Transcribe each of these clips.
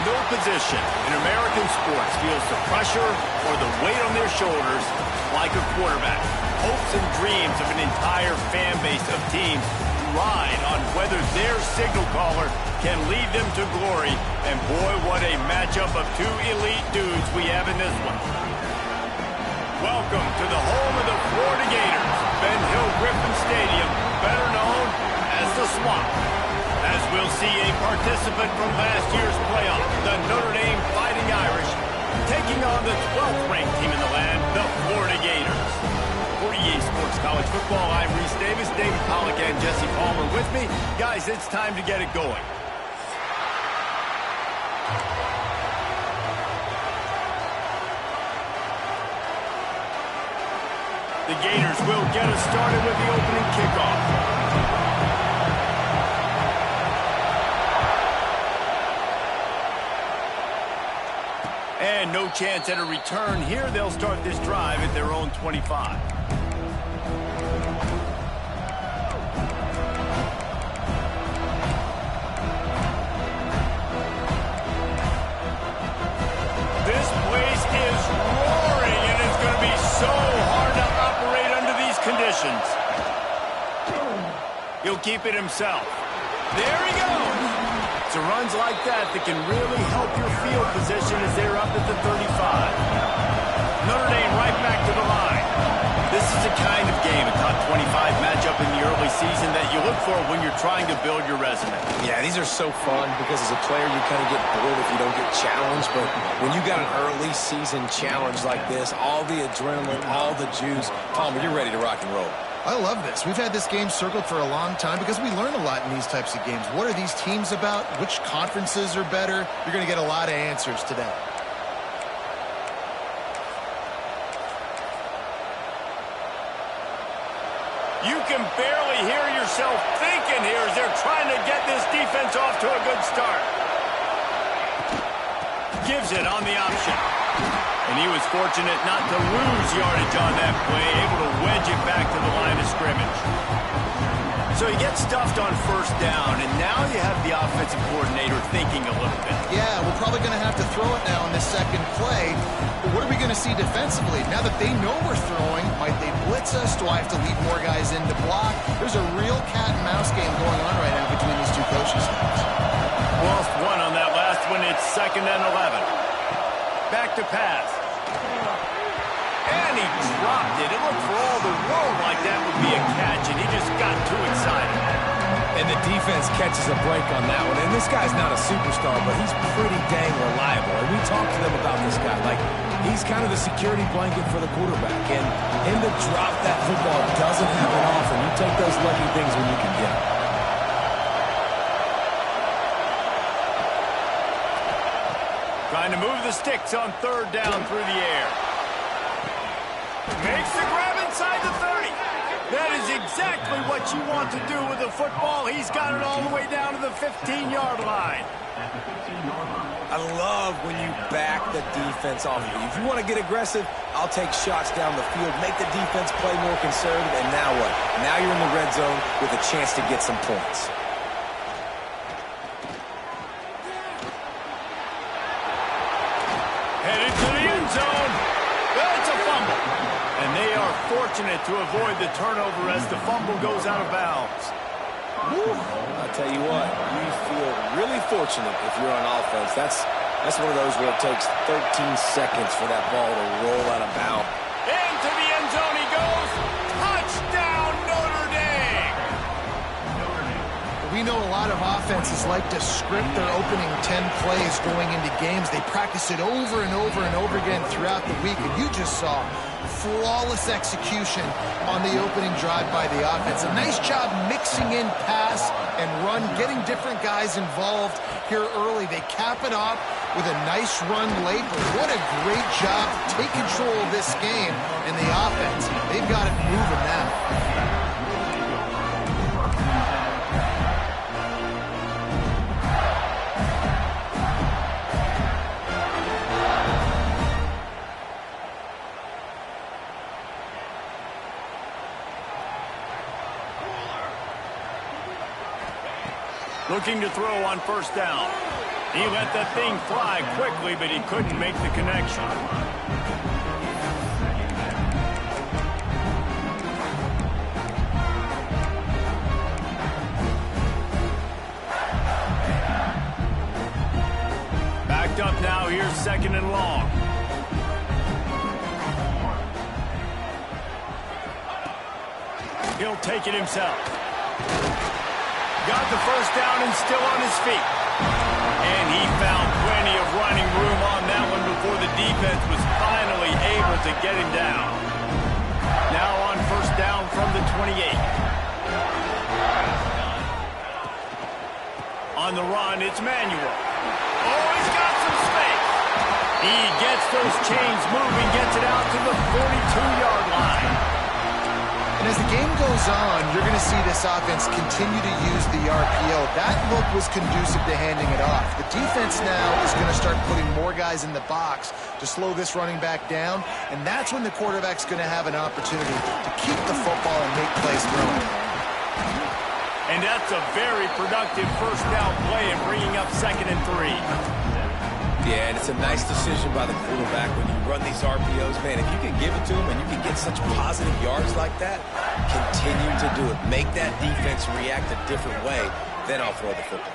No position in American sports feels the pressure or the weight on their shoulders like a quarterback. Hopes and dreams of an entire fan base of teams ride on whether their signal caller can lead them to glory. And boy, what a matchup of two elite dudes we have in this one. Welcome to the home of the Florida Gators, Ben Hill Griffin Stadium, better known as the Swamp. As we'll see a participant from last year's playoff, the Notre Dame Fighting Irish, taking on the 12th ranked team in the land, the Florida Gators. For EA Sports College Football, I'm Reese Davis, David Pollack, and Jesse Palmer with me. Guys, it's time to get it going. The Gators will get us started with the opening kickoff. And no chance at a return here. They'll start this drive at their own 25. This place is roaring, and it's going to be so hard to operate under these conditions. He'll keep it himself. There he goes. It's runs like that that can really help your field position as they're up at the 35. Notre Dame right back to the line. This is the kind of game, a top 25 matchup in the early season that you look for when you're trying to build your resume. Yeah, these are so fun because as a player you kind of get bored if you don't get challenged, but when you got an early season challenge like this, all the adrenaline, all the juice, Palmer, you're ready to rock and roll. I love this. We've had this game circled for a long time because we learn a lot in these types of games. What are these teams about? Which conferences are better? You're going to get a lot of answers today. You can barely hear yourself thinking here as they're trying to get this defense off to a good start. Gives it on the option. And he was fortunate not to lose yardage on that play, able to wedge it back to the line of scrimmage. So he gets stuffed on first down, and now you have the offensive coordinator thinking a little bit. Yeah, we're probably going to have to throw it now in this second play. But what are we going to see defensively? Now that they know we're throwing, might they blitz us? Do I have to leave more guys in to block? There's a real cat and mouse game going on right now between these two coaching staffs. Lost one on that last one. It's 2nd and 11. Back to pass. And he dropped it. It looked for all the world like that would be a catch, and he just got too excited. And the defense catches a break on that one. And this guy's not a superstar, but he's pretty dang reliable. And we talked to them about this guy. Like, he's kind of the security blanket for the quarterback. And him to drop that football doesn't happen often. You take those lucky things when you can get them. Trying to move the sticks on 3rd down through the air. Makes the grab inside the 30. That is exactly what you want to do with the football. He's got it all the way down to the 15-yard line. I love when you back the defense off of you. If you want to get aggressive, I'll take shots down the field, make the defense play more conservative, and now what? Now you're in the red zone with a chance to get some points. Headed to the end zone. That's a fumble. And they are fortunate to avoid the turnover as the fumble goes out of bounds. Woo. I'll tell you what, you feel really fortunate if you're on offense. That's one of those where it takes 13 seconds for that ball to roll out of bounds. Into the end zone he goes. Touchdown, Notre Dame. We know a lot of offenses like to script their opening 10 plays going into games. They practice it over and over and over again throughout the week, and you just saw flawless execution on the opening drive by the offense. A nice job mixing in pass and run, getting different guys involved here early. They cap it off with a nice run late, but what a great job to take control of this game and the offense. They've got it moving now. Looking to throw on first down. He let that thing fly quickly, but he couldn't make the connection. Backed up now, here's 2nd and long. He'll take it himself. Got the first down and still on his feet. And he found plenty of running room on that one before the defense was finally able to get him down. Now on 1st down from the 28. On the run, it's Manuel. Oh, he's got some space. He gets those chains moving, gets it out to the 42-yard line. And as the game goes on, you're going to see this offense continue to use the RPO. That look was conducive to handing it off. The defense now is going to start putting more guys in the box to slow this running back down, and that's when the quarterback's going to have an opportunity to keep the football and make plays throwing. And that's a very productive 1st down play and bringing up 2nd and 3. Yeah, and it's a nice decision by the quarterback when you run these RPOs. Man, if you can give it to him and you can get such positive yards like that, continue to do it. Make that defense react a different way, then I'll throw the football.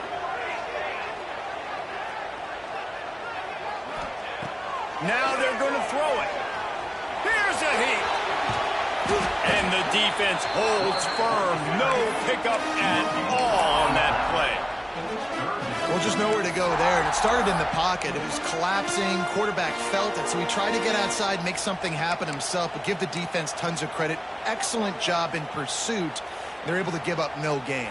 Now they're going to throw it. Here's a heat. And the defense holds firm. No pickup at all on that play. Well, just nowhere to go there. And it started in the pocket. It was collapsing. Quarterback felt it, so he tried to get outside, make something happen himself, but give the defense tons of credit. Excellent job in pursuit. They're able to give up no gain.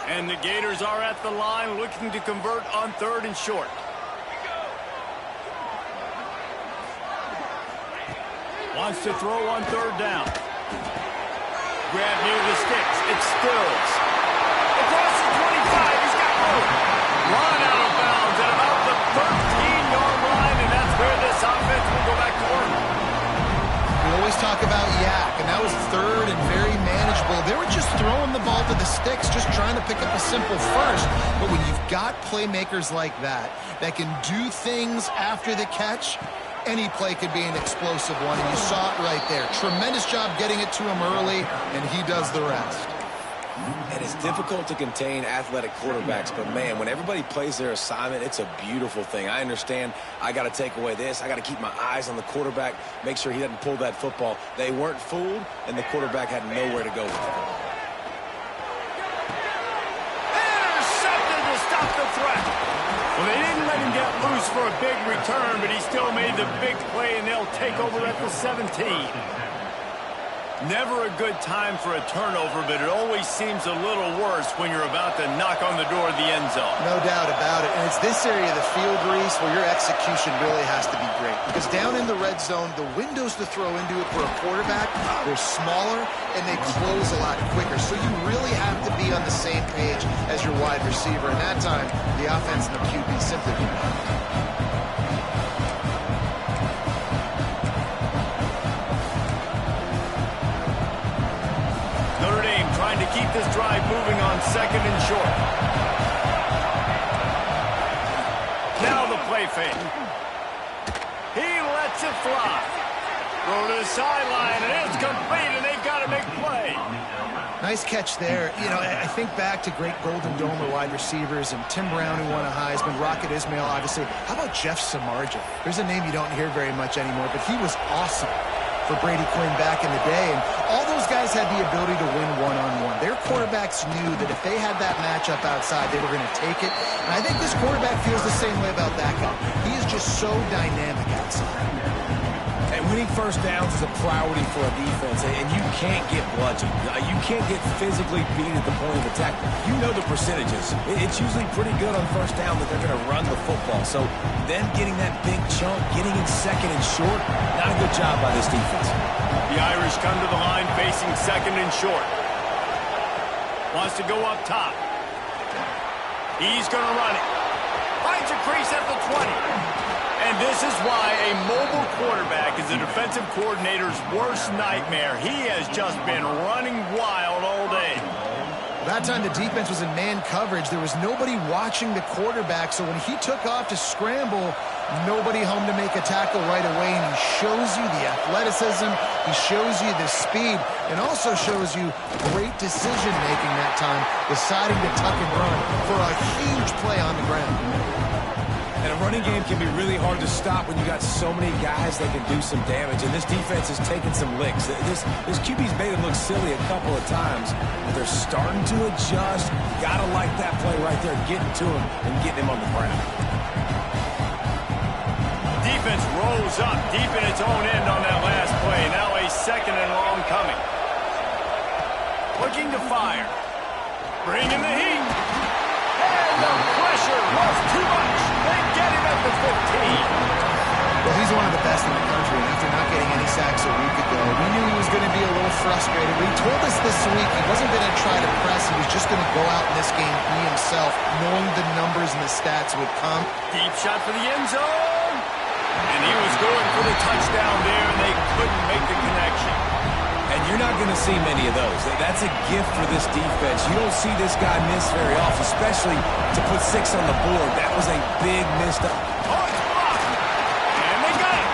And the Gators are at the line looking to convert on 3rd and short. Wants to throw on 3rd down. Grab near the sticks. It's Stills. Across the 25, he's got room. Run out of bounds at about the 13-yard line, and that's where this offense will go back to work. We always talk about yak, and that was 3rd and very manageable. They were just throwing the ball to the sticks, just trying to pick up a simple first. But when you've got playmakers like that can do things after the catch, any play could be an explosive one, and you saw it right there. Tremendous job getting it to him early, and he does the rest. And it's difficult to contain athletic quarterbacks, but man, when everybody plays their assignment, it's a beautiful thing. I understand I got to take away this. I got to keep my eyes on the quarterback, make sure he doesn't pull that football. They weren't fooled, and the quarterback had nowhere to go with it. Intercepted to stop the threat. Well, they didn't let him get loose for a big return, but he still made the big play, and they'll take over at the 17. Never a good time for a turnover, but it always seems a little worse when you're about to knock on the door of the end zone. No doubt about it. And it's this area of the field, Reese, where your execution really has to be great. Because down in the red zone, the windows to throw into it for a quarterback, they're smaller and they close a lot quicker. So you really have to be on the same page as your wide receiver. And that time, the offense and the QB simply do not. Trying to keep this drive moving on 2nd and short. Now the play fake. He lets it fly. Throw to the sideline, and it's complete, and they've got to make play. Nice catch there. You know, I think back to great Golden Dome wide receivers and Tim Brown, who won a Heisman, Rocket Ismail, obviously. How about Jeff Samardzija? There's a name you don't hear very much anymore, but he was awesome for Brady Quinn back in the day. And all those guys had the ability to win one-on-one. Their quarterbacks knew that if they had that matchup outside, they were going to take it. And I think this quarterback feels the same way about that guy. He is just so dynamic outside. And winning 1st downs is a priority for a defense, and you can't get bludgeoned. You can't get physically beat at the point of attack. You know the percentages. It's usually pretty good on 1st down that they're going to run the football. So them getting that big chunk, getting in 2nd and short, not a good job by this defense. The Irish come to the line facing 2nd and short. Wants to go up top. He's going to run it. Finds a crease at the 20. And this is why a mobile quarterback is a defensive coordinator's worst nightmare. He has just been running wild all day. That time the defense was in man coverage. There was nobody watching the quarterback, so when he took off to scramble, nobody home to make a tackle right away, and he shows you the athleticism, he shows you the speed, and also shows you great decision-making that time, deciding to tuck and run for a huge play on the ground. And a running game can be really hard to stop when you got so many guys that can do some damage. And this defense is taking some licks. This QB's made it look silly a couple of times, but they're starting to adjust. Gotta like that play right there, getting to him and getting him on the ground. Defense rolls up deep in its own end on that last play. Now a 2nd and long coming. Looking to fire. Bringing the heat. And the pressure was too much. They get him at the 15. Well, he's one of the best in the country, and after not getting any sacks a week ago, we knew he was going to be a little frustrated. But he told us this week he wasn't going to try to press. He was just going to go out in this game, be himself, knowing the numbers and the stats would come. Deep shot for the end zone. And he was going for the touchdown there, and they couldn't make the connection. And you're not going to see many of those. That's a gift for this defense. You don't see this guy miss very often, especially to put 6 on the board. That was a big missed up. Oh, it's blocked. And they got it.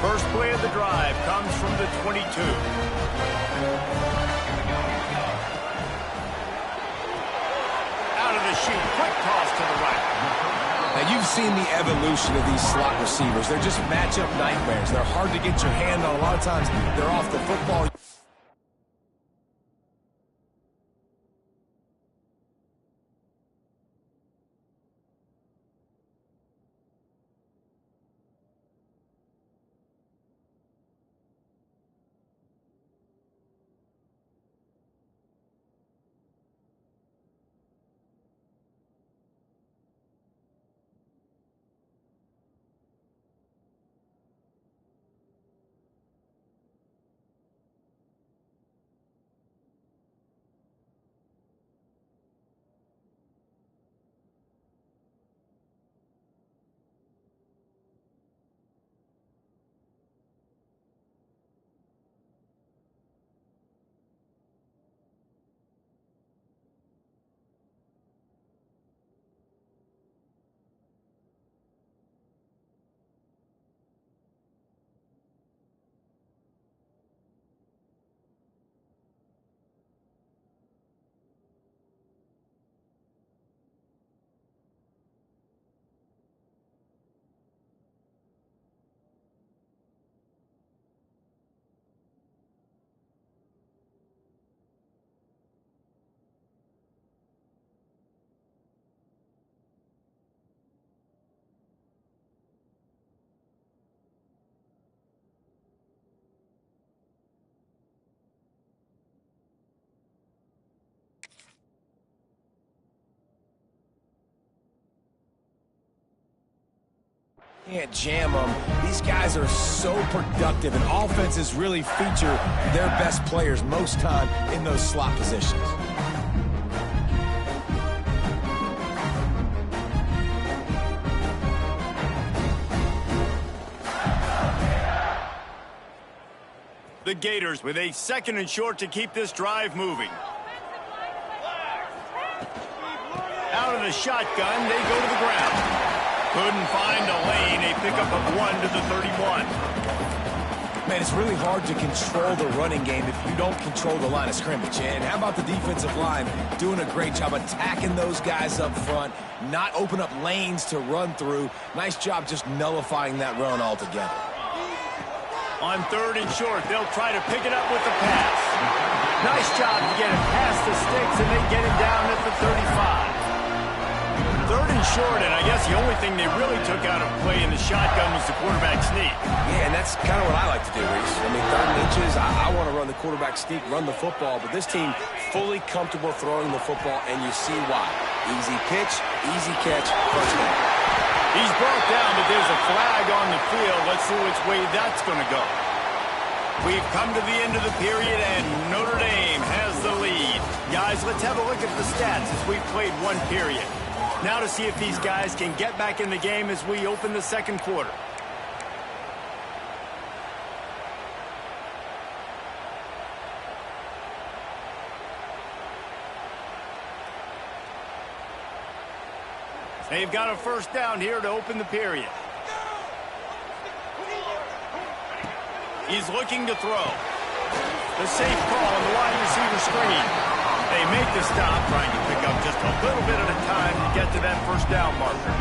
First play of the drive comes from the 22. Quick toss to the right. Now, you've seen the evolution of these slot receivers. They're just matchup nightmares. They're hard to get your hand on. A lot of times, they're off the football. Can't jam them. These guys are so productive, and offenses really feature their best players most time in those slot positions. The Gators with a 2nd and short to keep this drive moving. Out of the shotgun, they go to the ground. Couldn't find a lane, a pickup of 1 to the 31. Man, it's really hard to control the running game if you don't control the line of scrimmage. And how about the defensive line doing a great job attacking those guys up front, not open up lanes to run through. Nice job just nullifying that run altogether. On 3rd and short, they'll try to pick it up with the pass. Nice job to get it past the sticks, and they get him down at the 35. 3rd and short, and I guess the only thing they really took out of play in the shotgun was the quarterback sneak. Yeah, and that's kind of what I like to do, Reese. I mean, 3rd and inches, I want to run the quarterback sneak, run the football, but this team fully comfortable throwing the football, and you see why. Easy pitch, easy catch, first down. He's brought down, but there's a flag on the field. Let's see which way that's going to go. We've come to the end of the period, and Notre Dame has the lead. Guys, let's have a look at the stats as we've played one period. Now to see if these guys can get back in the game as we open the second quarter. They've got a first down here to open the period. He's looking to throw. The safe call on the wide receiver screen. They make the stop, trying to pick up just a little bit at a time to get to that first down marker.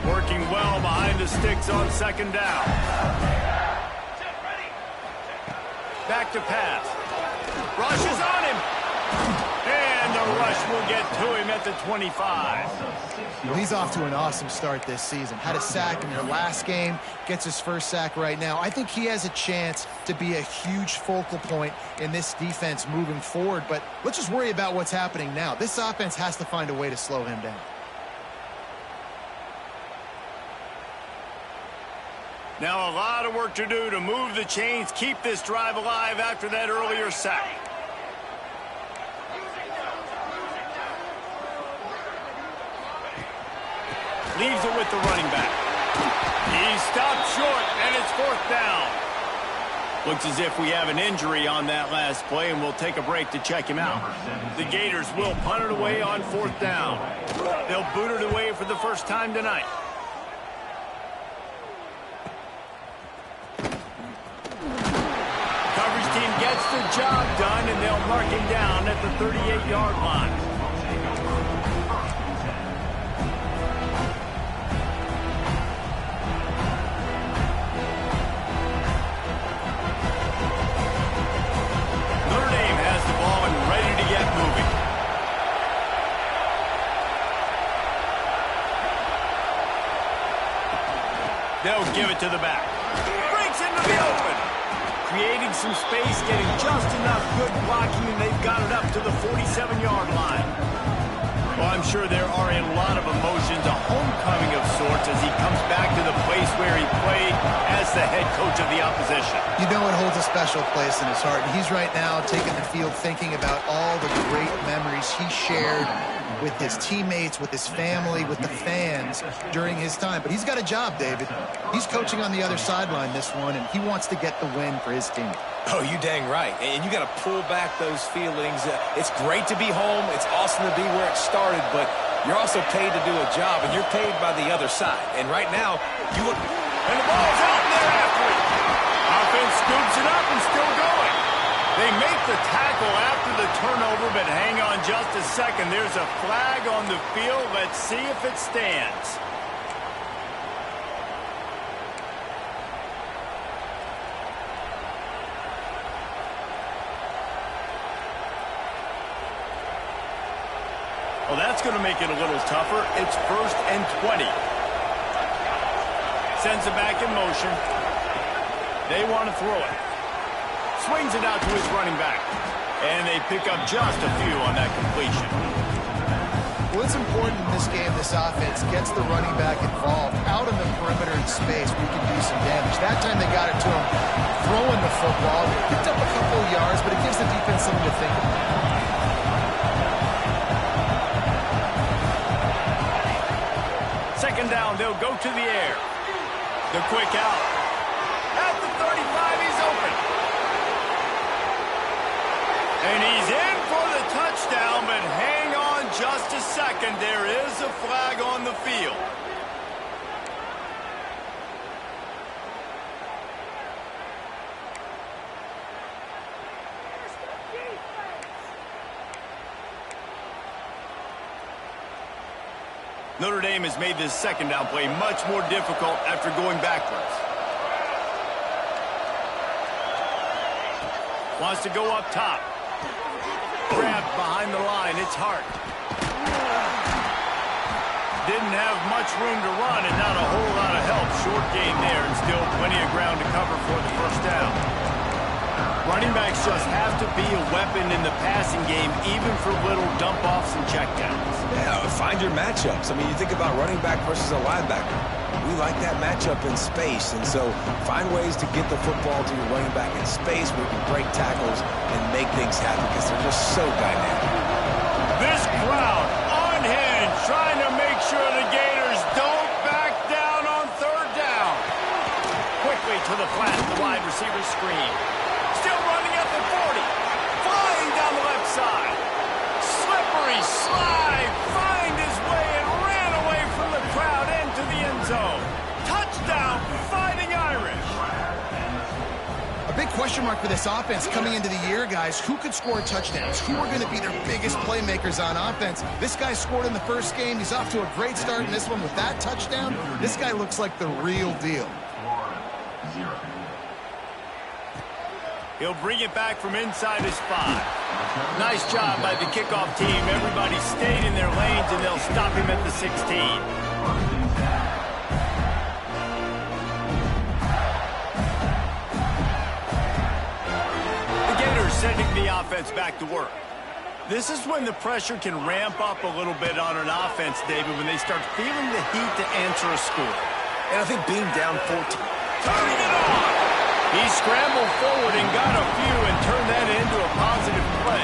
Working well behind the sticks on second down. Back to pass. Rush is on him. And the rush will get to him at the 25. Well, he's off to an awesome start this season. Had a sack in their last game, gets his first sack right now. I think he has a chance to be a huge focal point in this defense moving forward, but let's just worry about what's happening now. This offense has to find a way to slow him down. Now a lot of work to do to move the chains, keep this drive alive after that earlier sack. Leaves it with the running back. He stopped short, and it's fourth down. Looks as if we have an injury on that last play, and we'll take a break to check him out. The Gators will punt it away on fourth down. They'll boot it away for the first time tonight. Gets the job done, and they'll mark him down at the 38-yard line. Notre Dame has the ball and ready to get moving. They'll give it to the back. Breaks into the open. Creating some space, getting just enough good blocking, and they've got it up to the 47-yard line. Well, I'm sure there are a lot of emotions, a homecoming of sorts, as he comes back to the place where he played as the head coach of the opposition. You know it holds a special place in his heart, and he's right now taking the field thinking about all the great memories he shared with his teammates, with his family, with the fans during his time. But he's got a job, David. He's coaching on the other sideline this one, and he wants to get the win for his team. Oh, you dang right. And you got to pull back those feelings. It's great to be home. It's awesome to be where it started, but you're also paid to do a job, and you're paid by the other side. And right now, you look... And the ball's out there after it. Offense scoops it up and still going. They make the tackle after the turnover, but hang on just a second. There's a flag on the field. Let's see if it stands. Well, that's going to make it a little tougher. It's 1st and 20. Sends it back in motion. They want to throw it. Swings it out to his running back. And they pick up just a few on that completion. Well, it's important in this game this offense gets the running back involved. Out in the perimeter in space, we can do some damage. That time they got it to him throwing the football. Picked up a couple of yards, but it gives the defense something to think about. Second down, they'll go to the air. The quick out. At the 35, he's open. And he's in for the touchdown, but hang on just a second. There is a flag on the field. Notre Dame has made this second down play much more difficult after going backwards. Wants to go up top. Grabbed behind the line. It's Hart. Didn't have much room to run and not a whole lot of help. Short gain there and still plenty of ground to cover for the first down. Running backs just have to be a weapon in the passing game, even for little dump-offs and checkdowns. Yeah, find your matchups. I mean, you think about running back versus a linebacker. We like that matchup in space, and so find ways to get the football to your running back in space where you can break tackles and make things happen because they're just so dynamic. This crowd unhinged, trying to make sure the Gators don't back down on third down. Quickly to the flat, the wide receiver screen. Still running at the 40. Flying down the left side. Slippery slide. Find his way and ran away from the crowd into the end zone. Touchdown, Fighting Irish. A big question mark for this offense coming into the year, guys. Who could score touchdowns? Who are going to be their biggest playmakers on offense? This guy scored in the first game. He's off to a great start in this one with that touchdown. This guy looks like the real deal. He'll bring it back from inside his 5. Nice job by the kickoff team. Everybody stayed in their lanes, and they'll stop him at the 16. The Gators sending the offense back to work. This is when the pressure can ramp up a little bit on an offense, David, when they start feeling the heat to answer a score. And I think being down 14. Turning it on! He scrambled forward and got a few and turned that into a positive play.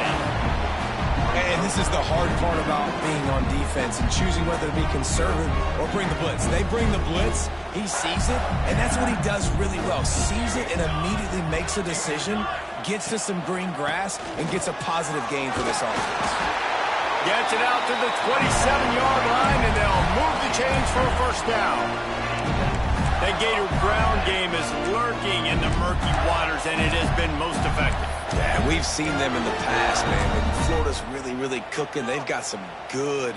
And this is the hard part about being on defense and choosing whether to be conservative or bring the blitz. They bring the blitz, he sees it, and that's what he does really well. Sees it and immediately makes a decision, gets to some green grass, and gets a positive gain for this offense. Gets it out to the 27-yard line, and they'll move the chains for a first down. That Gator ground game is lurking in the murky waters, and it has been most effective. Yeah, we've seen them in the past, man. When Florida's really, really cooking, they've got some good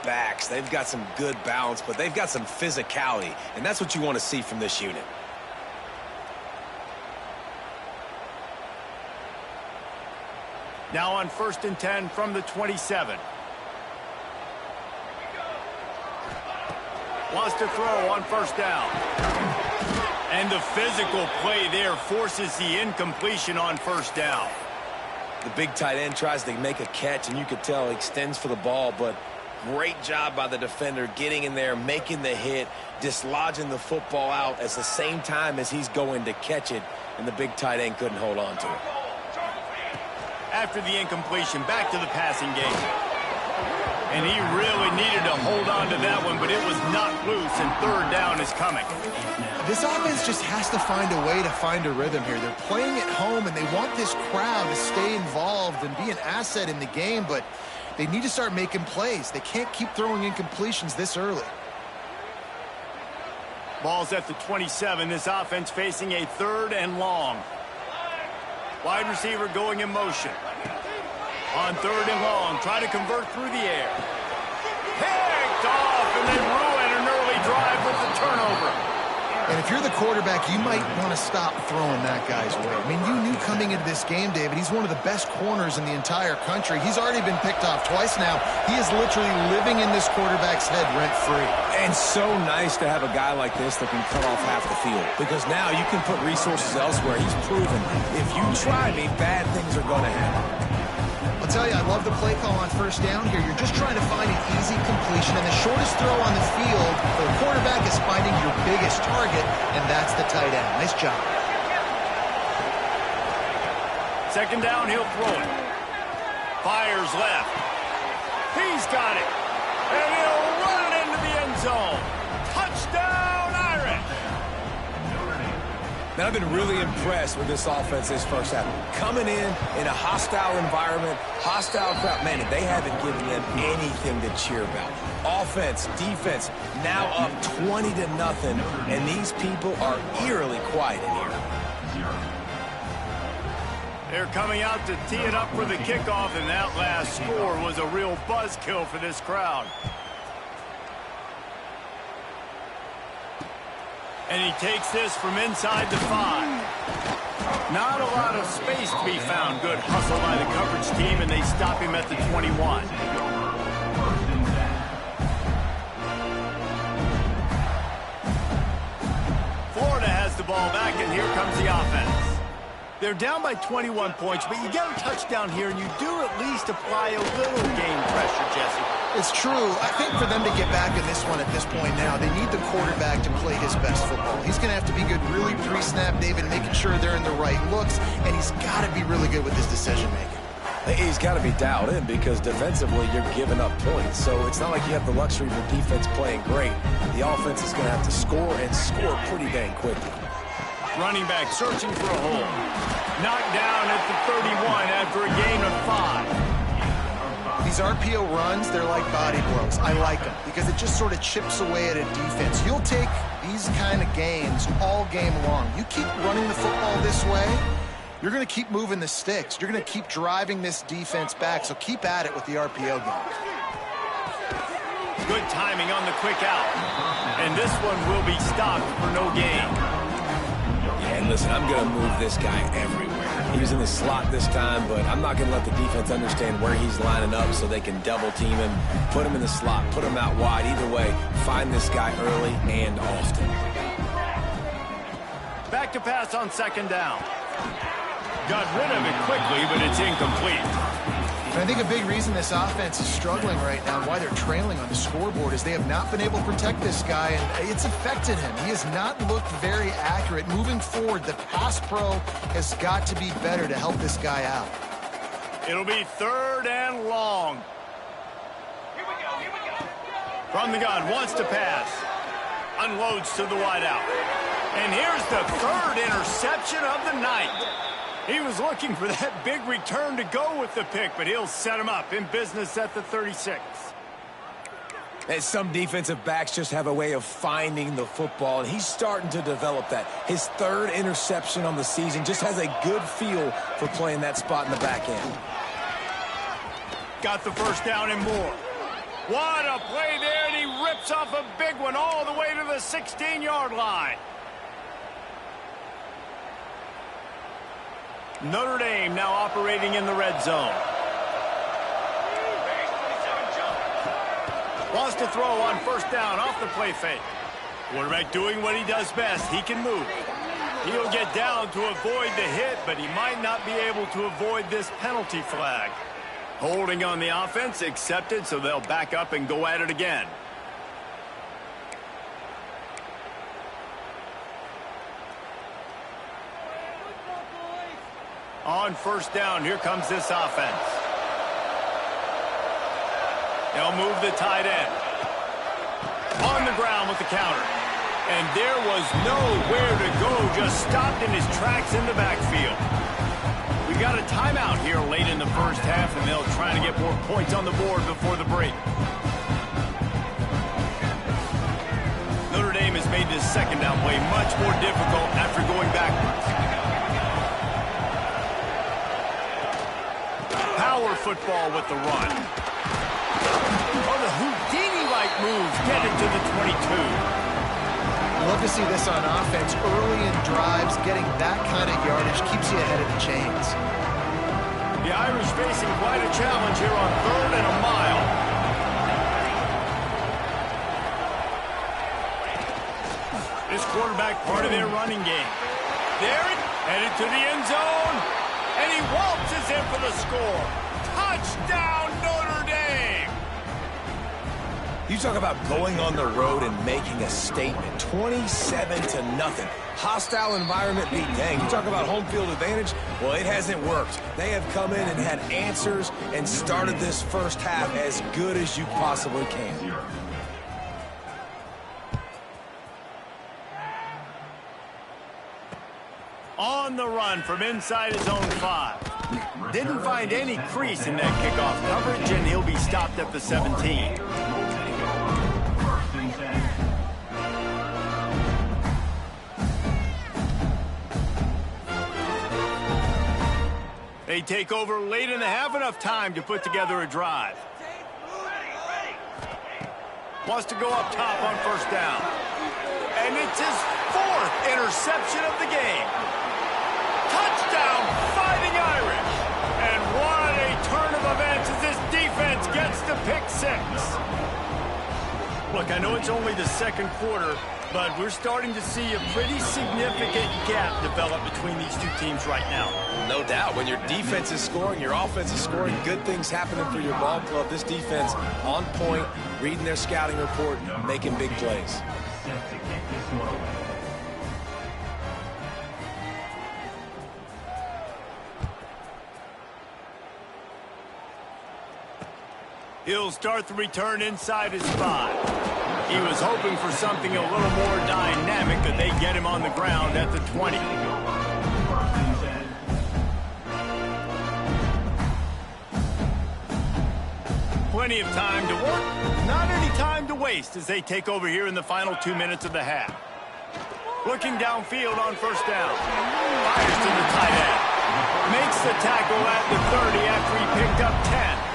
backs. They've got some good balance, but they've got some physicality, and that's what you want to see from this unit. Now on 1st and 10 from the 27. Wants to throw on first down. And the physical play there forces the incompletion on first down. The big tight end tries to make a catch, and you could tell he extends for the ball, but great job by the defender getting in there, making the hit, dislodging the football out at the same time as he's going to catch it, and the big tight end couldn't hold on to it. After the incompletion, back to the passing game. And he really needed to hold on to that one, but it was knocked loose, and third down is coming. This offense just has to find a way to find a rhythm here. They're playing at home, and they want this crowd to stay involved and be an asset in the game, but they need to start making plays. They can't keep throwing incompletions this early. Ball's at the 27. This offense facing a 3rd and long. Wide receiver going in motion. On 3rd and long, try to convert through the air. Picked off, and they ruin an early drive with the turnover. And if you're the quarterback, you might want to stop throwing that guy's way. I mean, you knew coming into this game, David, he's one of the best corners in the entire country. He's already been picked off twice now. He is literally living in this quarterback's head rent-free. And so nice to have a guy like this that can cut off half the field, because now you can put resources elsewhere. He's proven if you try me, bad things are going to happen. I'll tell you, I love the play call on first down here. You're just trying to find an easy completion, and the shortest throw on the field for the quarterback is finding your biggest target, and that's the tight end. Nice job. 2nd down, he'll throw it. Fires left. He's got it. And he'll run it into the end zone. Touchdown, Irish! And I've been really impressed with this offense this first half. Coming in a hostile environment, hostile crowd. Man, they haven't given them anything to cheer about. Offense, defense, now up 20-0, and these people are eerily quiet in here. They're coming out to tee it up for the kickoff, and that last score was a real buzzkill for this crowd. And he takes this from inside the 5. Not a lot of space to be found. Good hustle by the coverage team, and they stop him at the 21. Florida has the ball back, and here comes the offense. They're down by 21 points, but you get a touchdown here, and you do at least apply a little game pressure, Jesse. It's true. I think for them to get back in this one at this point now, they need the quarterback to play his best football. He's going to have to be good really pre-snap, David, making sure they're in the right looks, and he's got to be really good with his decision-making. He's got to be dialed in because defensively you're giving up points. So it's not like you have the luxury of your defense playing great. The offense is going to have to score and score pretty dang quickly. Running back searching for a hole. Knocked down at the 31 after a gain of 5. These RPO runs, they're like body blows. I like them because it just sort of chips away at a defense. You'll take these kind of gains all game long. You keep running the football this way, you're going to keep moving the sticks. You're going to keep driving this defense back, so keep at it with the RPO game. Good timing on the quick out. And this one will be stopped for no gain. And listen, I'm going to move this guy everywhere. He was in the slot this time, but I'm not going to let the defense understand where he's lining up so they can double team him, put him in the slot, put him out wide. Either way, find this guy early and often. Back to pass on second down. Got rid of it quickly, but it's incomplete. And I think a big reason this offense is struggling right now and why they're trailing on the scoreboard is they have not been able to protect this guy, and it's affected him. He has not looked very accurate. Moving forward, the pass pro has got to be better to help this guy out. It'll be 3rd and long. From the gun, wants to pass. Unloads to the wideout. And here's the 3rd interception of the night. He was looking for that big return to go with the pick, but he'll set him up in business at the 36. And some defensive backs just have a way of finding the football, and he's starting to develop that. His 3rd interception on the season, just has a good feel for playing that spot in the back end. Got the first down and more. What a play there, and he rips off a big one all the way to the 16-yard line. Notre Dame now operating in the red zone. Wants to throw on first down off the play fake. Quarterback doing what he does best. He can move. He'll get down to avoid the hit, but he might not be able to avoid this penalty flag. Holding on the offense accepted, so they'll back up and go at it again. On first down, here comes this offense. They'll move the tight end. On the ground with the counter. And there was nowhere to go, just stopped in his tracks in the backfield. We got a timeout here late in the first half, and they'll try to get more points on the board before the break. Notre Dame has made this second down play much more difficult after going backwards. Power football with the run. Oh, the Houdini-like moves get it to the 22. Love to see this on offense. Early in drives, getting that kind of yardage keeps you ahead of the chains. The Irish facing quite a challenge here on 3rd and a mile. This quarterback part of their running game. There it headed to the end zone. And he waltzes in for the score. Touchdown, Notre Dame! You talk about going on the road and making a statement. 27-0. Hostile environment beat dang. You talk about home field advantage. Well, it hasn't worked. They have come in and had answers and started this first half as good as you possibly can. On the run from inside his own 5. Didn't find any crease in that kickoff coverage, and he'll be stopped at the 17. They take over late in the half, enough time to put together a drive. Wants to go up top on first down. And it's his 4th interception of the game. Touchdown, Fighting Irish. And what a turn of events as this defense gets to pick 6. Look, I know it's only the second quarter, but we're starting to see a pretty significant gap develop between these two teams right now. No doubt. When your defense is scoring, your offense is scoring, good things happening for your ball club. This defense on point, reading their scouting report, making big plays. He'll start the return inside his 5. He was hoping for something a little more dynamic, but they get him on the ground at the 20. Plenty of time to work, not any time to waste as they take over here in the final 2 minutes of the half. Looking downfield on first down. Fires to the tight end. Makes the tackle at the 30 after he picked up 10.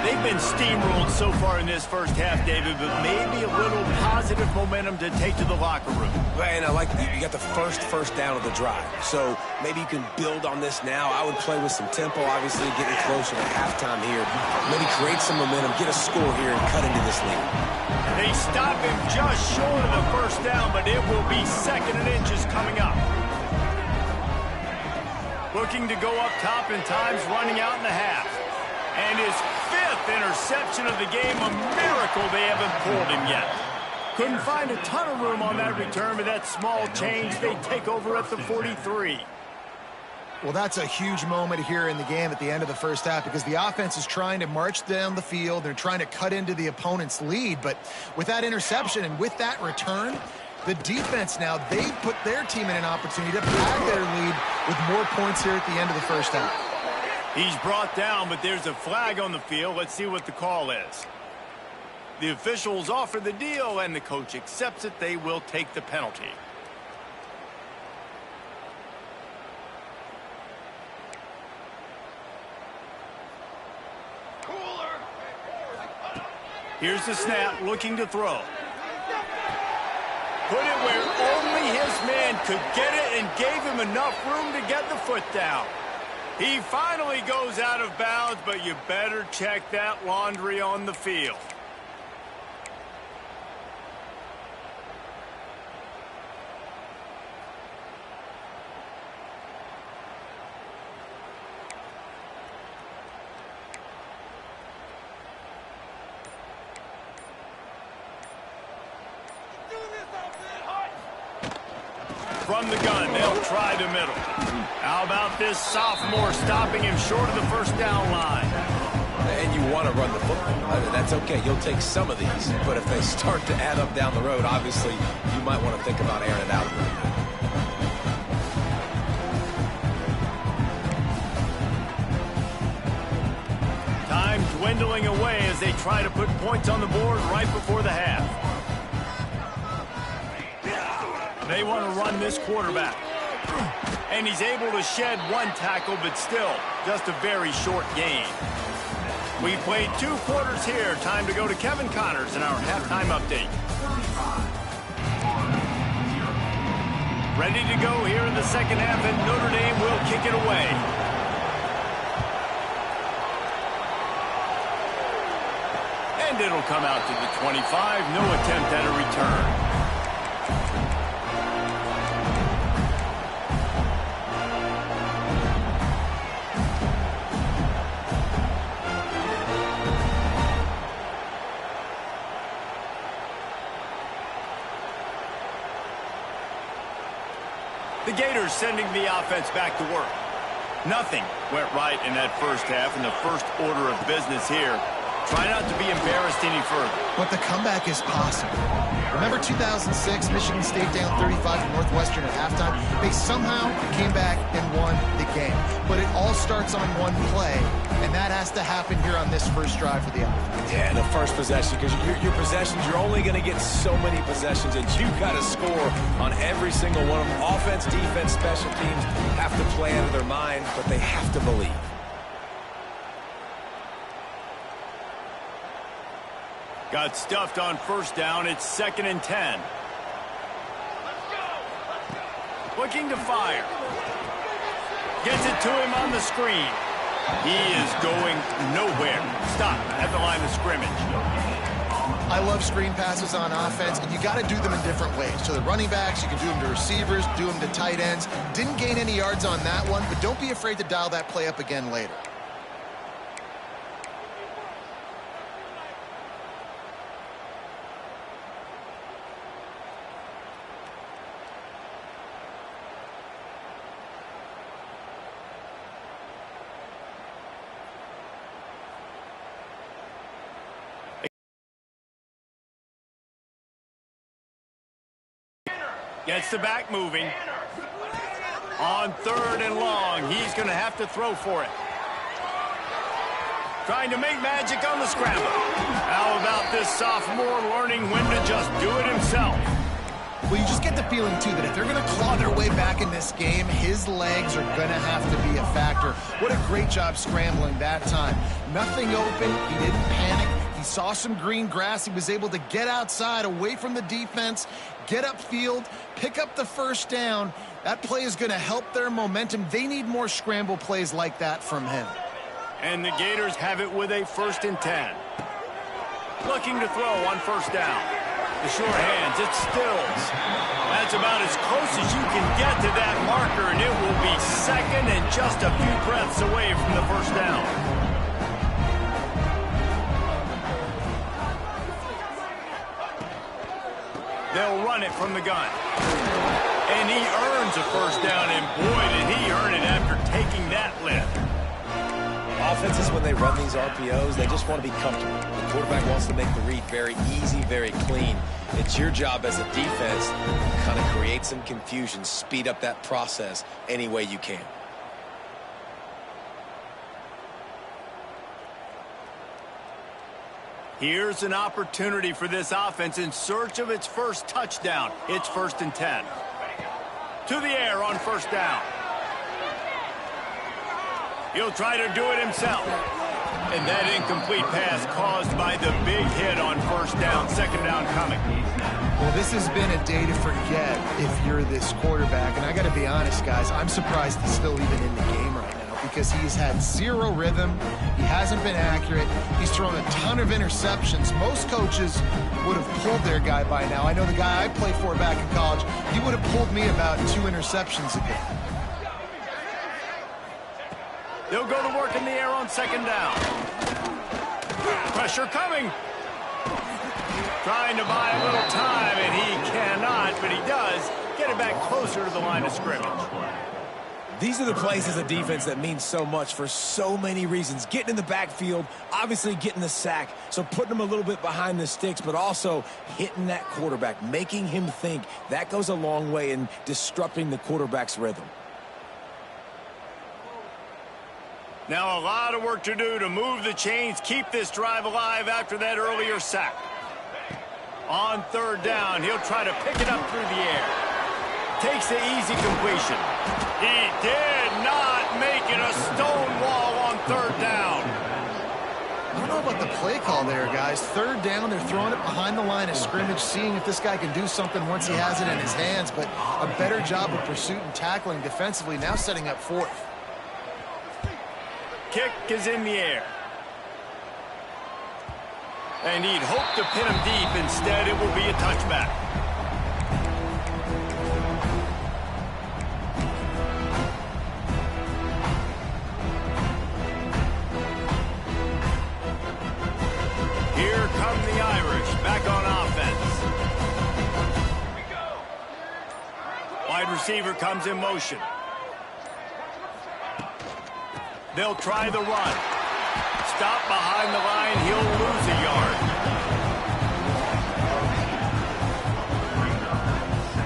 They've been steamrolled so far in this first half, David, but maybe a little positive momentum to take to the locker room. And I like that you got the first down of the drive. So maybe you can build on this now. I would play with some tempo, obviously getting closer to halftime here. Maybe create some momentum, get a score here, and cut into this lead. They stop him just short of the first down, but it will be 2nd and inches coming up. Looking to go up top in times running out in the half. And his 5th interception of the game, a miracle they haven't pulled him yet. Couldn't find a ton of room on that return, but that small change, they take over at the 43. Well, that's a huge moment here in the game at the end of the first half because the offense is trying to march down the field. They're trying to cut into the opponent's lead, but with that interception and with that return, the defense now, they put their team in an opportunity to pad their lead with more points here at the end of the first half. He's brought down, but there's a flag on the field. Let's see what the call is. The officials offer the deal, and the coach accepts it. They will take the penalty. Here's the snap, looking to throw. Put it where only his man could get it and gave him enough room to get the foot down. He finally goes out of bounds, but you better check that laundry on the field. From the gun, they'll try the middle. How about this sophomore stopping him short of the first down line? And you want to run the football. That's okay. You'll take some of these. But if they start to add up down the road, obviously, you might want to think about airing it out a little bit. Time dwindling away as they try to put points on the board right before the half. They want to run this quarterback. And he's able to shed one tackle, but still, just a very short gain. We played 2 quarters here. Time to go to Kevin Connors in our halftime update. Ready to go here in the second half, and Notre Dame will kick it away. And it'll come out to the 25. No attempt at a return. The Gators sending the offense back to work. Nothing went right in that first half, and the first order of business here. Try not to be embarrassed any further. But the comeback is possible. Remember 2006, Michigan State down 35 to Northwestern at halftime? They somehow came back and won the game. But it all starts on one play, and that has to happen here on this first drive for the offense. Yeah, the first possession, because your possessions, you're only going to get so many possessions, and you've got to score on every single one of them. Offense, defense, special teams have to play out of their mind, but they have to believe. Got stuffed on first down. It's 2nd and 10. Looking to fire. Gets it to him on the screen. He is going nowhere. Stop at the line of scrimmage. I love screen passes on offense, and you got to do them in different ways. To the running backs, you can do them to receivers, do them to tight ends. Didn't gain any yards on that one, but don't be afraid to dial that play up again later. Gets the back moving. On 3rd and long, he's going to have to throw for it. Trying to make magic on the scramble. How about this sophomore learning when to just do it himself? Well, you just get the feeling, too, that if they're going to claw their way back in this game, his legs are going to have to be a factor. What a great job scrambling that time. Nothing open. He didn't panic. He saw some green grass. He was able to get outside, away from the defense, get upfield, pick up the first down. That play is going to help their momentum. They need more scramble plays like that from him. And the Gators have it with a 1st and 10. Looking to throw on 1st down. The short hands, it stills. That's about as close as you can get to that marker, and it will be 2nd and just a few breaths away from the 1st down. They'll run it from the gun. And he earns a 1st down, and boy, did he earn it after taking that lift. Offenses, when they run these RPOs, they just want to be comfortable. The quarterback wants to make the read very easy, very clean. It's your job as a defense to kind of create some confusion, speed up that process any way you can. Here's an opportunity for this offense in search of its first touchdown. It's 1st and 10. To the air on 1st down. He'll try to do it himself. And that incomplete pass caused by the big hit on 1st down. 2nd down coming. Well, this has been a day to forget if you're this quarterback. And I got to be honest, guys, I'm surprised he's still even in the game right now because he's had zero rhythm. He hasn't been accurate. He's thrown a ton of interceptions. Most coaches would have pulled their guy by now. I know the guy I played for back in college, he would have pulled me about 2 interceptions a game. They'll go to work in the air on 2nd down. Pressure coming. Trying to buy a little time, and he cannot, but he does get it back closer to the line of scrimmage. These are the plays as a defense that mean so much for so many reasons. Getting in the backfield, obviously getting the sack, so putting him a little bit behind the sticks, but also hitting that quarterback, making him think. That goes a long way in disrupting the quarterback's rhythm. Now a lot of work to do to move the chains, keep this drive alive after that earlier sack. On 3rd down, he'll try to pick it up through the air. Takes the easy completion. He did not make it a stone wall on 3rd down. I don't know about the play call there, guys. 3rd down, they're throwing it behind the line of scrimmage, seeing if this guy can do something once he has it in his hands, but a better job of pursuit and tackling defensively, now setting up 4th. Kick is in the air. And he'd hope to pin him deep. Instead, it will be a touchback. Here come the Irish back on offense. Wide receiver comes in motion. They'll try the run. Stop behind the line. He'll lose a yard.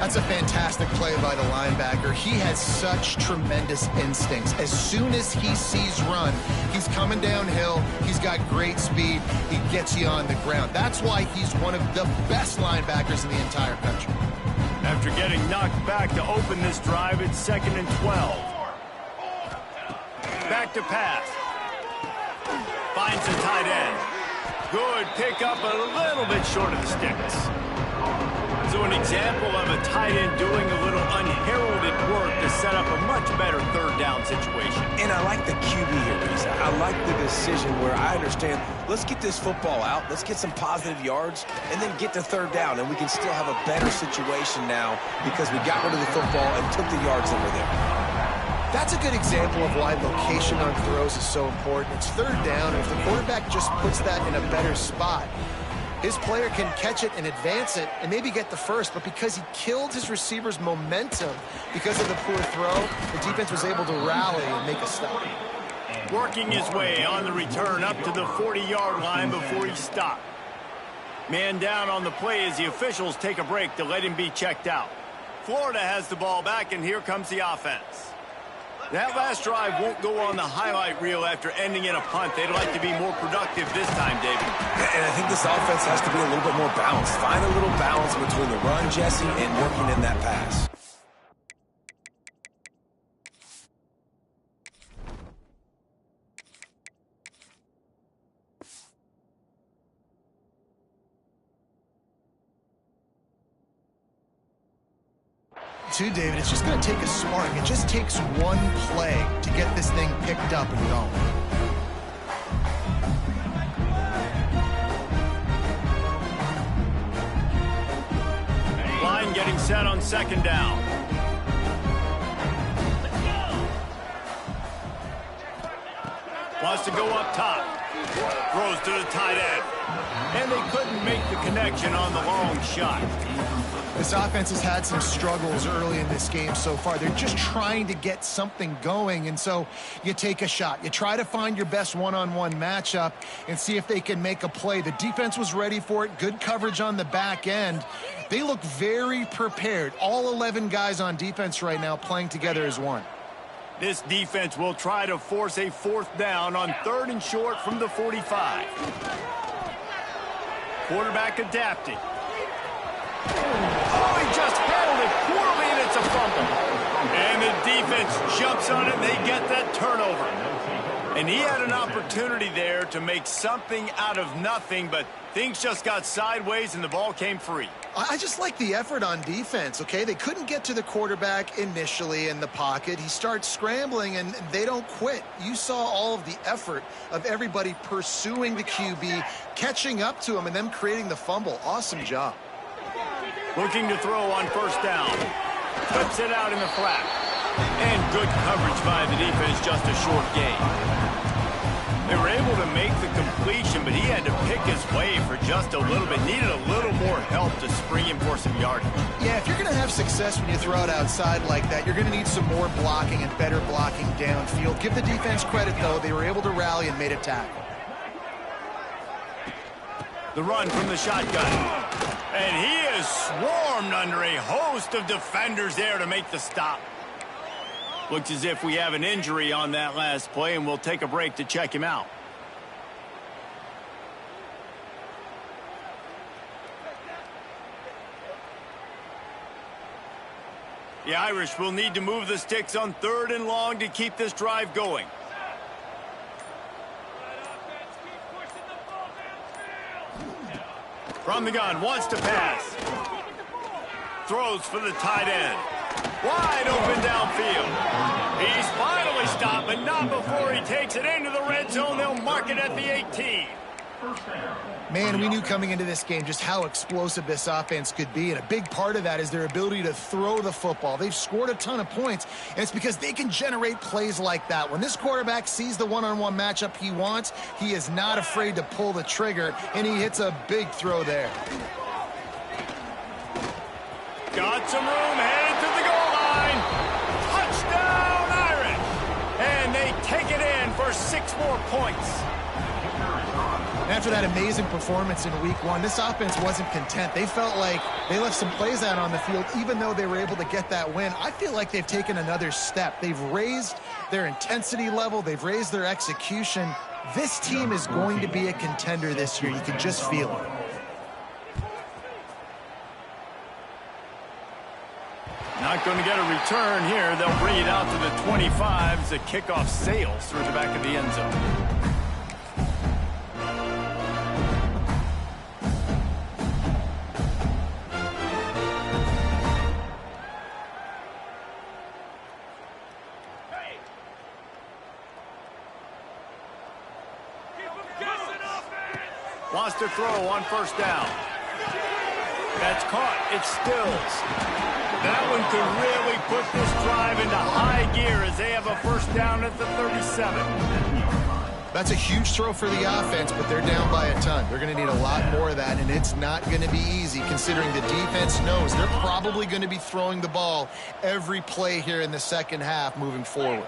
That's a fantastic play by the linebacker. He has such tremendous instincts. As soon as he sees run, he's coming downhill. He's got great speed. He gets you on the ground. That's why he's one of the best linebackers in the entire country. After getting knocked back to open this drive, it's 2nd and 12. Back to pass. Finds the tight end. Good pickup, a little bit short of the sticks. So an example of a tight end doing a little heralded work to set up a much better third down situation. And I like the QB here, Reza. I like the decision where I understand, let's get this football out, let's get some positive yards, and then get to third down, and we can still have a better situation now because we got rid of the football and took the yards that were there. That's a good example of why location on throws is so important. It's third down, and if the quarterback just puts that in a better spot, his player can catch it and advance it and maybe get the first, but because he killed his receiver's momentum because of the poor throw, the defense was able to rally and make a stop. Working his way on the return up to the 40-yard line before he stopped. Man down on the play as the officials take a break to let him be checked out. Florida has the ball back, and here comes the offense. That last drive won't go on the highlight reel after ending in a punt. They'd like to be more productive this time, David. And I think this offense has to be a little bit more balanced. Find a little balance between the run, Jesse, and working in that pass. Too, David, it's just going to take a spark. It just takes one play to get this thing picked up and going. Line getting set on second down. Wants to go up top. Throws to the tight end. And they couldn't make the connection on the long shot. This offense has had some struggles early in this game so far. They're just trying to get something going, and so you take a shot. You try to find your best one-on-one matchup and see if they can make a play. The defense was ready for it. Good coverage on the back end. They look very prepared. All 11 guys on defense right now playing together as one. This defense will try to force a fourth down on third and short from the 45. Quarterback adapting. Oh, he just handled it poorly, and it's a fumble. And the defense jumps on it, and they get that turnover. And he had an opportunity there to make something out of nothing, but things just got sideways, and the ball came free. I just like the effort on defense, okay? They couldn't get to the quarterback initially in the pocket. He starts scrambling, and they don't quit. You saw all of the effort of everybody pursuing the QB, catching up to him, and then creating the fumble. Awesome job. Looking to throw on first down. Flips it out in the flat. And good coverage by the defense, just a short gain. They were able to make the completion, but he had to pick his way for just a little bit. Needed a little more help to spring him for some yardage. Yeah, if you're going to have success when you throw it outside like that, you're going to need some more blocking and better blocking downfield. Give the defense credit, though. They were able to rally and made a tackle. The run from the shotgun. And he is swarmed under a host of defenders there to make the stop. Looks as if we have an injury on that last play, and we'll take a break to check him out. The Irish will need to move the sticks on third and long to keep this drive going. From the gun, wants to pass. Throws for the tight end. Wide open downfield. He's finally stopped, but not before he takes it into the red zone. They'll mark it at the 18. Man, we knew coming into this game just how explosive this offense could be, and a big part of that is their ability to throw the football. They've scored a ton of points, and it's because they can generate plays like that. When this quarterback sees the one-on-one matchup he wants, he is not afraid to pull the trigger, and he hits a big throw there. Got some room, headed to the goal line. Touchdown, Irish! And they take it in for 6 more points. After that amazing performance in week 1, this offense wasn't content. They felt like they left some plays out on the field, even though they were able to get that win. I feel like they've taken another step. They've raised their intensity level. They've raised their execution. This team is going to be a contender this year. You can just feel it. Not going to get a return here. They'll bring it out to the 25 as the kickoff sails through the back of the end zone. Lost to throw on first down. That's caught. It's Stills. That one could really put this drive into high gear as they have a first down at the 37. That's a huge throw for the offense, but they're down by a ton. They're going to need a lot more of that, and it's not going to be easy considering the defense knows they're probably going to be throwing the ball every play here in the second half moving forward.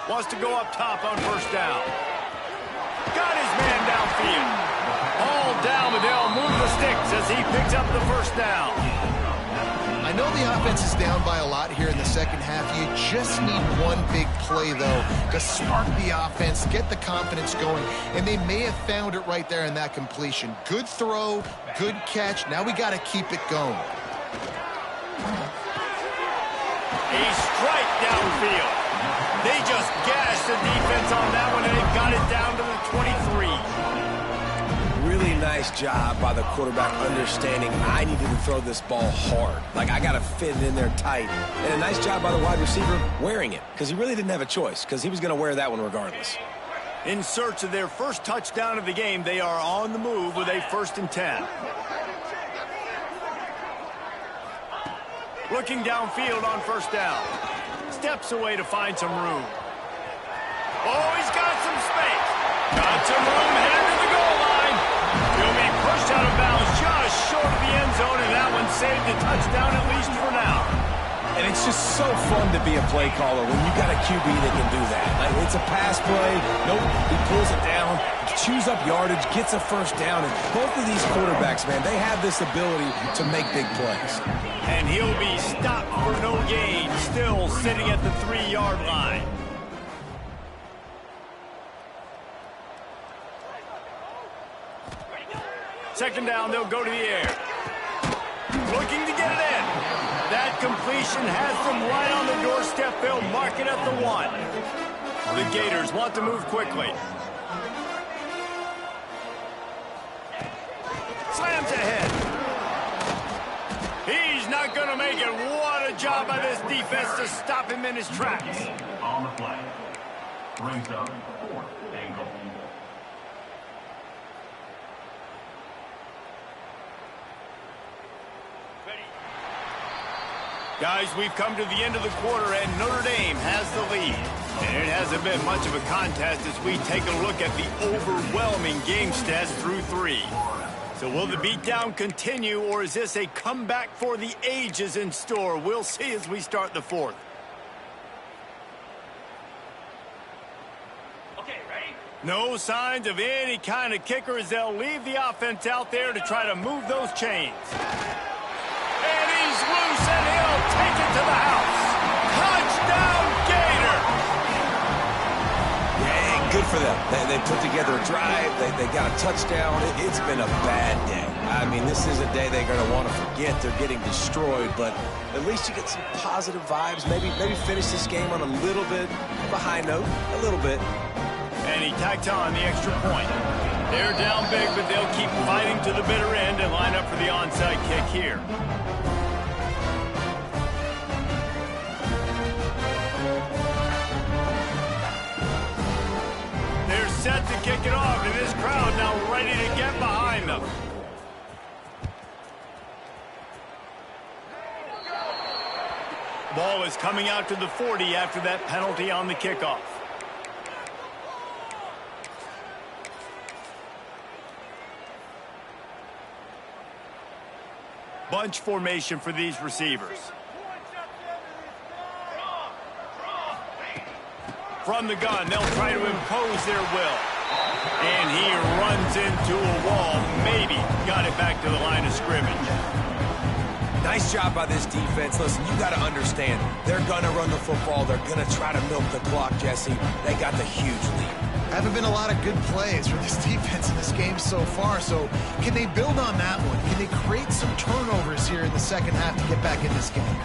Wants to go up top on first down. Got his man downfield. All down, but they'll move the sticks as he picks up the first down. I know the offense is down by a lot here in the second half. You just need one big play, though, to spark the offense, get the confidence going, and they may have found it right there in that completion. Good throw, good catch. Now we got to keep it going. A strike downfield. They just gashed the defense on that one, and they've got it down to the 23. Really nice job by the quarterback understanding I needed to throw this ball hard. Like, I got to fit it in there tight. And a nice job by the wide receiver wearing it, because he really didn't have a choice, because he was going to wear that one regardless. In search of their first touchdown of the game, they are on the move with a 1st and 10. Looking downfield on first down. Steps away to find some room. Oh, he's got some space. Got some room headed to the goal line. He'll be pushed out of bounds just short of the end zone, and that one saved a touchdown at least for now. And it's just so fun to be a play caller when you got a QB that can do that. Like, it's a pass play. Nope, he pulls it down, chews up yardage, gets a first down. And both of these quarterbacks, man, they have this ability to make big plays. And he'll be stopped for no gain, still sitting at the 3-yard line. Second down, they'll go to the air. Looking to get it in. That completion has them right on the doorstep. They'll mark it at the 1. The Gators want to move quickly. Slams ahead. He's not going to make it. What a job by this defense to stop him in his tracks. On the play. Brings up 4th and goal. Guys, we've come to the end of the quarter, and Notre Dame has the lead. And it hasn't been much of a contest as we take a look at the overwhelming game stats through 3. So will the beatdown continue, or is this a comeback for the ages in store? We'll see as we start the 4th. Okay, ready? No signs of any kind of kicker as they'll leave the offense out there to try to move those chains. And he's loose, and he'll take it to the house. Touchdown, Gator! Yeah, good for them. They put together a drive. They got a touchdown. It's been a bad day. I mean, this is a day they're going to want to forget. They're getting destroyed, but at least you get some positive vibes. Maybe finish this game on a little bit of a high note, a little bit. And he tacked on the extra point. They're down big, but they'll keep fighting to the bitter end and line up for the onside kick here. They're set to kick it off, and this crowd now ready to get behind them. Ball is coming out to the 40 after that penalty on the kickoff. Bunch formation for these receivers. From the gun, they'll try to impose their will. And he runs into a wall. Maybe got it back to the line of scrimmage. Nice job by this defense. Listen, you got to understand, they're going to run the football. They're going to try to milk the clock, Jesse. They got the huge lead. Haven't been a lot of good plays for this defense in this game so far, so can they build on that one? Can they create some turnovers here in the second half to get back in this game?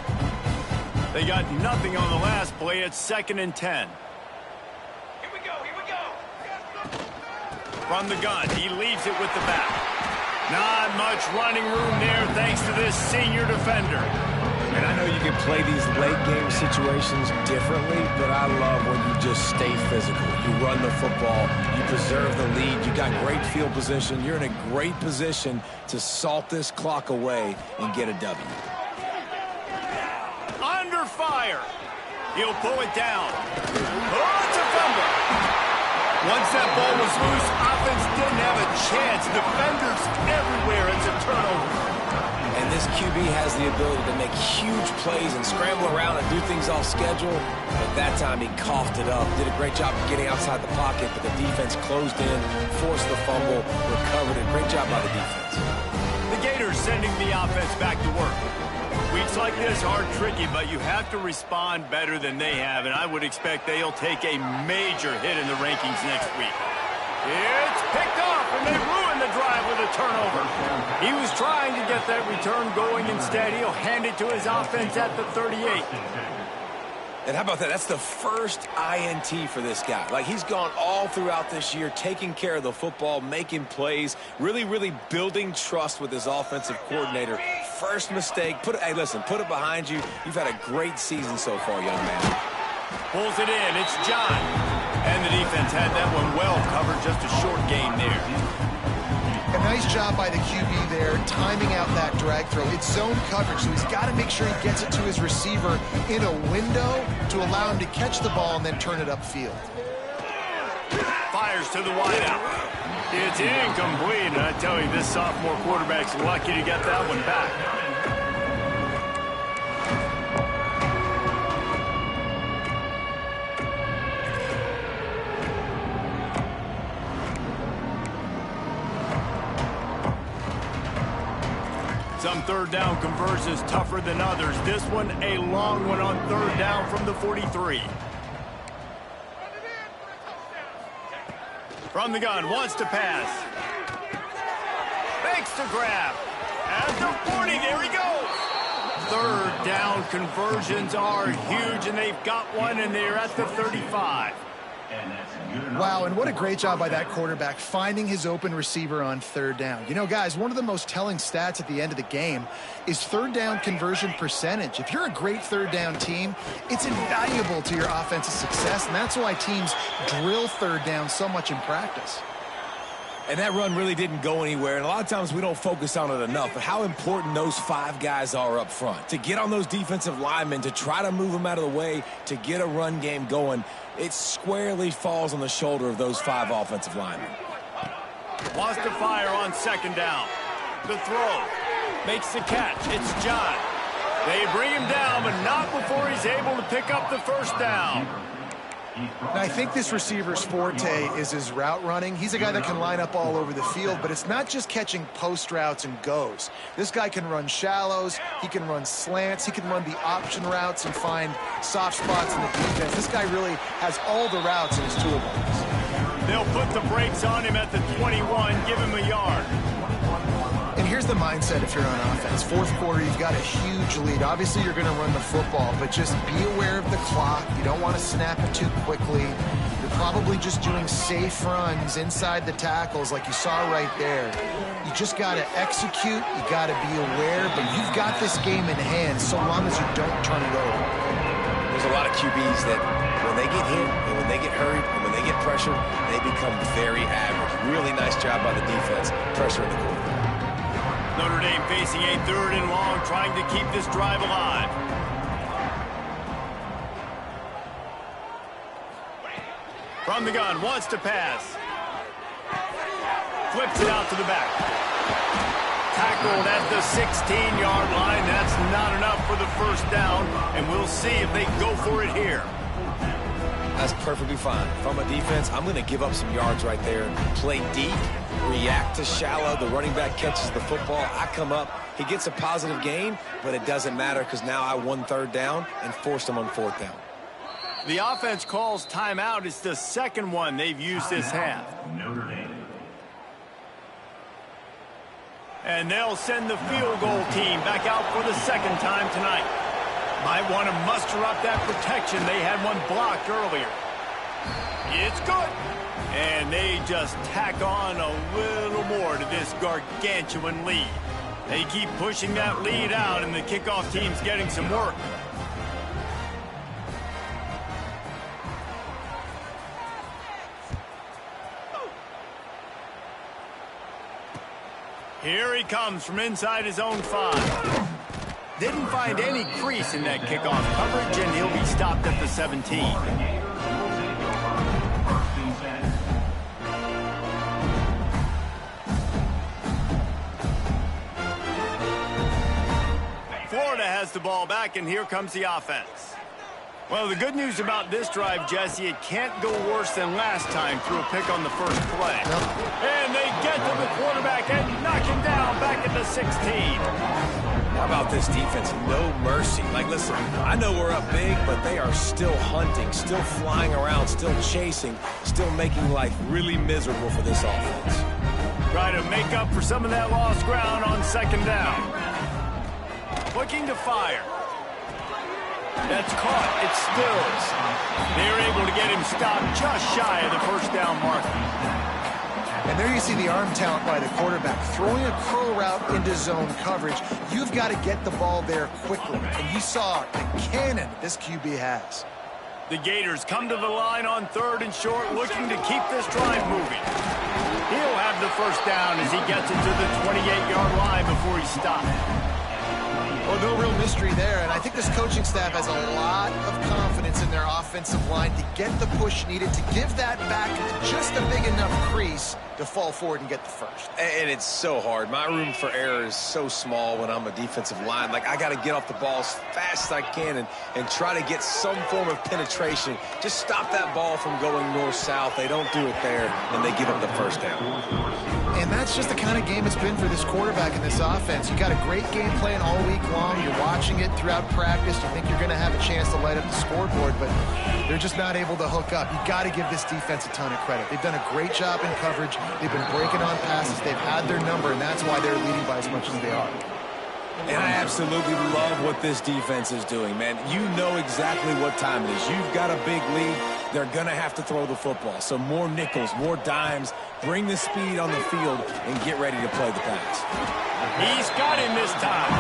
They got nothing on the last play. It's 2nd and 10. Here we go. From the gun, he leaves it with the back. Not much running room there thanks to this senior defender. And I know you can play these late game situations differently, but I love when you just stay physical. You run the football, you preserve the lead, you got great field position, you're in a great position to salt this clock away and get a W. Under fire. He'll pull it down. Oh, it's a fumble. Once that ball was loose, offense didn't have a chance. Defenders everywhere. It's a turnover. And this QB has the ability to make huge plays and scramble around and do things off schedule. But that time he coughed it up, did a great job of getting outside the pocket, but the defense closed in, forced the fumble, recovered it. Great job by the defense. The Gators sending the offense back to work. Weeks like this are tricky, but you have to respond better than they have, and I would expect they'll take a major hit in the rankings next week. It's picked off, and they ruin the drive with a turnover. He was trying to get that return going. Instead, he'll hand it to his offense at the 38. And how about that? That's the first INT for this guy. Like, he's gone all throughout this year, taking care of the football, making plays, really building trust with his offensive coordinator. First mistake, hey, listen, put it behind you. You've had a great season so far, young man. Pulls it in. It's John. And the defense had that one well covered. Just a short gain there. A nice job by the QB there, timing out that drag throw. It's zone coverage, so he's got to make sure he gets it to his receiver in a window to allow him to catch the ball and then turn it upfield. Fires to the wideout. It's incomplete, and I tell you, this sophomore quarterback's lucky to get that one back. Some third down conversions tougher than others. This one, a long one on third down from the 43. From the gun, wants to pass. Fakes to grab. At the 40, there he goes. Third down conversions are huge, and they've got one, and they're at the 35. Wow, and what a great job by that quarterback, finding his open receiver on third down. You know, guys, one of the most telling stats at the end of the game is third down conversion percentage. If you're a great third down team, it's invaluable to your offensive success, and that's why teams drill third down so much in practice. And that run really didn't go anywhere, and a lot of times we don't focus on it enough, but how important those five guys are up front. To get on those defensive linemen, to try to move them out of the way, to get a run game going, it squarely falls on the shoulder of those five offensive linemen. Wants to fire on second down. The throw. Makes the catch. It's John. They bring him down, but not before he's able to pick up the first down. Now, I think this receiver's forte is his route running. He's a guy that can line up all over the field, but it's not just catching post routes and goes. This guy can run shallows, he can run slants, he can run the option routes and find soft spots in the defense. This guy really has all the routes in his toolbox. They'll put the brakes on him at the 21, give him a yard. And here's the mindset if you're on offense. Fourth quarter, you've got a huge lead. Obviously, you're going to run the football, but just be aware of the clock. You don't want to snap it too quickly. You're probably just doing safe runs inside the tackles like you saw right there. You just got to execute. You got to be aware, but you've got this game in hand so long as you don't turn it over. There's a lot of QBs that when they get hit and when they get hurried and when they get pressured, they become very average. Really nice job by the defense, pressuring the quarterback. Notre Dame facing a third and long, trying to keep this drive alive. From the gun, wants to pass. Flips it out to the back. Tackled at the 16-yard line. That's not enough for the first down, and we'll see if they go for it here. That's perfectly fine. If I'm a defense, I'm going to give up some yards right there. Play deep, react to shallow. The running back catches the football. I come up. He gets a positive gain, but it doesn't matter because now I won third down and forced him on fourth down. The offense calls timeout. It's the second one they've used this half. Notre Dame. And they'll send the field goal team back out for the second time tonight. Might want to muster up that protection. They had one blocked earlier. It's good. And they just tack on a little more to this gargantuan lead. They keep pushing that lead out, and the kickoff team's getting some work. Here he comes from inside his own 5. Didn't find any crease in that kickoff coverage, and he'll be stopped at the 17. Florida has the ball back, and here comes the offense. Well, the good news about this drive, Jesse, it can't go worse than last time through a pick on the first play. And they get to the quarterback and knock him down back at the 16. How about this defense? No mercy. Like, listen, I know we're up big, but they are still hunting, still flying around, still chasing, still making life really miserable for this offense. Try to make up for some of that lost ground on second down. Looking to fire. That's caught. It stills. They're able to get him stopped just shy of the first down marker. And there you see the arm talent by the quarterback. Throwing a curl route into zone coverage, you've got to get the ball there quickly. And you saw the cannon this QB has. The Gators come to the line on 3rd and short, looking to keep this drive moving. He'll have the first down as he gets it to the 28-yard line before he stopped. Well, no real mystery there, and I think this coaching staff has a lot of confidence in their offensive line to get the push needed to give that back just a big enough crease to fall forward and get the first. And it's so hard. My room for error is so small when I'm a defensive line. Like, I got to get off the ball as fast as I can and try to get some form of penetration. Just stop that ball from going north-south. They don't do it there, and they give up the first down. And that's just the kind of game it's been for this quarterback in this offense. You got a great game plan all week long. You're watching it throughout practice. You think you're going to have a chance to light up the scoreboard, but they're just not able to hook up. You got to give this defense a ton of credit. They've done a great job in coverage. They've been breaking on passes. They've had their number, and that's why they're leading by as much as they are. And I absolutely love what this defense is doing, man. You know exactly what time it is. You've got a big lead. They're going to have to throw the football. So more nickels, more dimes. Bring the speed on the field and get ready to play the pass. He's got him this time.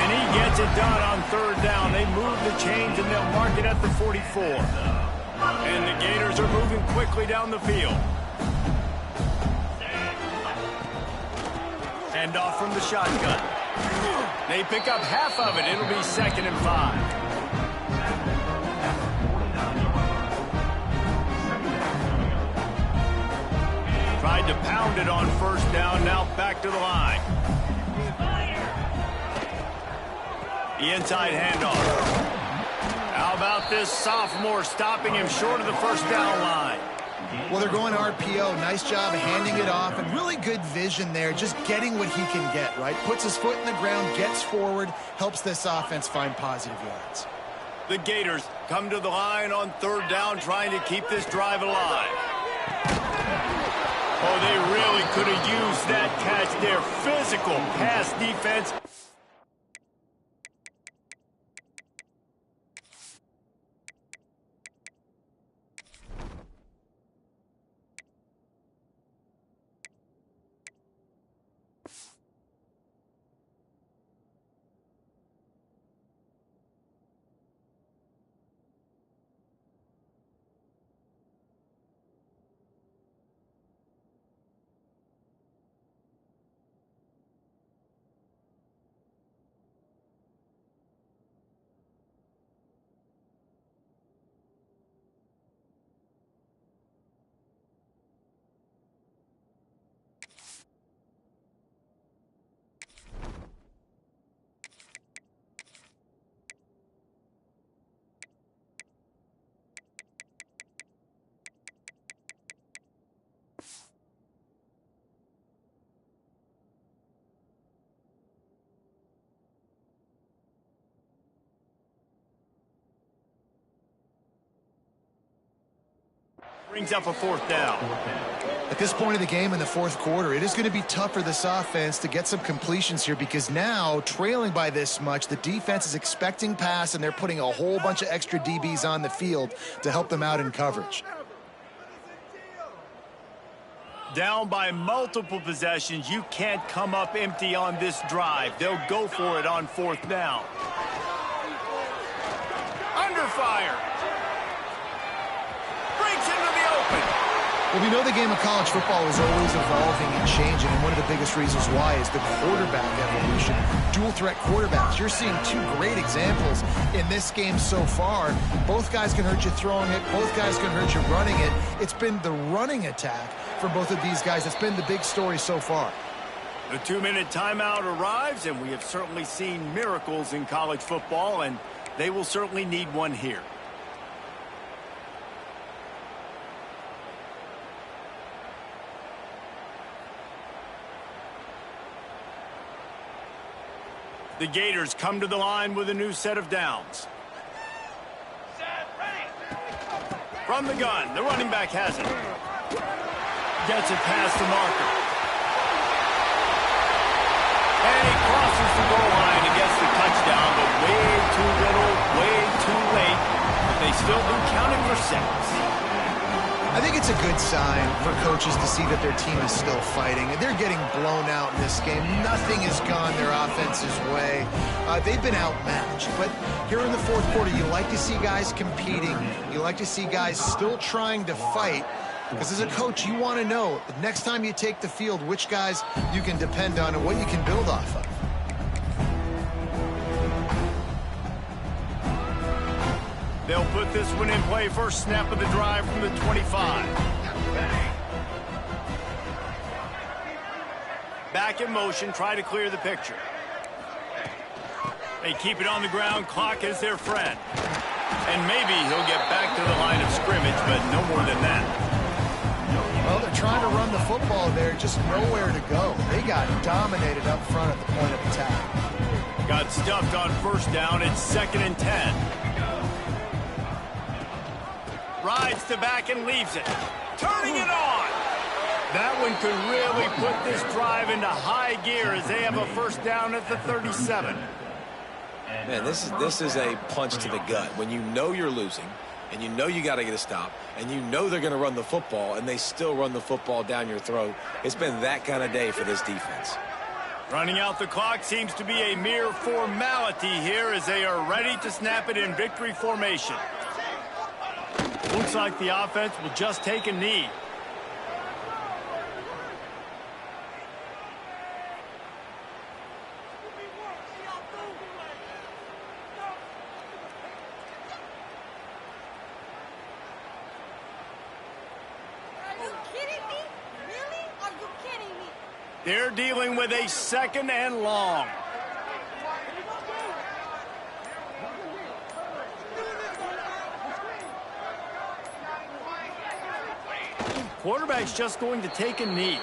And he gets it done on 3rd down. They move the chains, and they'll mark it at the 44. And the Gators are moving quickly down the field. Hand off from the shotgun. They pick up half of it. It'll be 2nd and 5. Tried to pound it on 1st down. Now back to the line. The inside handoff. How about this sophomore stopping him short of the 1st down line? Well, they're going RPO. Nice job handing it off, and really good vision there, just getting what he can get, right? Puts his foot in the ground, gets forward, helps this offense find positive yards. The Gators come to the line on 3rd down, trying to keep this drive alive. Oh, they really could have used that catch there. Physical pass defense. Brings up a 4th down. At this point of the game in the 4th quarter, it is going to be tough for this offense to get some completions here because now, trailing by this much, the defense is expecting pass, and they're putting a whole bunch of extra DBs on the field to help them out in coverage. Down by multiple possessions, you can't come up empty on this drive. They'll go for it on 4th down. Under fire. Breaks into the open. Well, we know the game of college football is always evolving and changing, and one of the biggest reasons why is the quarterback evolution. Dual threat quarterbacks. You're seeing two great examples in this game so far. Both guys can hurt you throwing it. Both guys can hurt you running it. It's been the running attack for both of these guys. It's been the big story so far. The 2-minute timeout arrives, and we have certainly seen miracles in college football, and they will certainly need one here. The Gators come to the line with a new set of downs. From the gun, the running back has it. Gets it past the marker. And he crosses the goal line and gets the touchdown, but way too little, way too late. But they still do count it for 6. I think it's a good sign for coaches to see that their team is still fighting. They're getting blown out in this game. Nothing has gone their offense's way. They've been outmatched. But here in the 4th quarter, you like to see guys competing. You like to see guys still trying to fight. Because as a coach, you want to know the next time you take the field, which guys you can depend on and what you can build off of. They'll put this one in play. First snap of the drive from the 25. Back in motion, try to clear the picture. They keep it on the ground. Clock is their friend. And maybe he'll get back to the line of scrimmage, but no more than that. Well, they're trying to run the football there, just nowhere to go. They got dominated up front at the point of attack. Got stuffed on 1st down. It's 2nd and 10. Rides to back and leaves it. Turning it on. That one could really put this drive into high gear as they have a 1st down at the 37. Man, this is a punch to the gut. When you know you're losing, and you know you got to get a stop, and you know they're going to run the football, and they still run the football down your throat. It's been that kind of day for this defense. Running out the clock seems to be a mere formality here as they are ready to snap it in victory formation. Looks like the offense will just take a knee. Are you kidding me? Really? Are you kidding me? They're dealing with a 2nd and long. Quarterback's just going to take a knee.